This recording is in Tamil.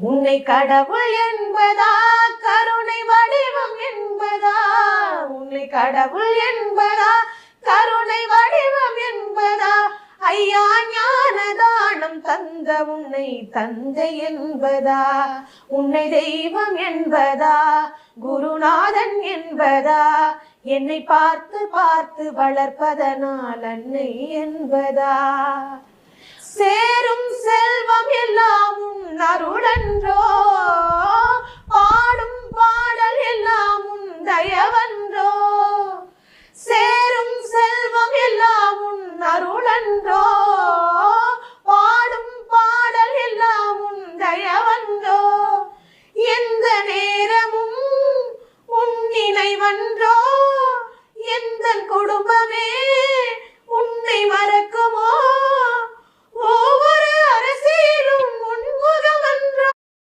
உன்னை கடவுள் என்பதா கருணை வடிவம் என்பதா உன்னை கடவுள் என்பதா கருணை வடிவம் என்பதா ஐயா ஞானதானம் தந்த உன்னை தந்தை என்பதா உன்னை தெய்வம் என்பதா குருநாதன் என்பதா என்னை பார்த்து பார்த்து வளர்ப்பதனால் அன்னை என்பதா சேரும் செல்வம் எல்லாம் உன் அருளன்றோ பாடும் பாடல் எல்லாம் உன் தயவன்றோ சேரும் செல்வம் எல்லாம் உன் அருளன்றோ பாடும் பாடல் எல்லாம் உன் தயவன்றோ எந்த நேரமும் உன் நினைவன்றோ எந்த குடும்பமே உன்னை மறக்க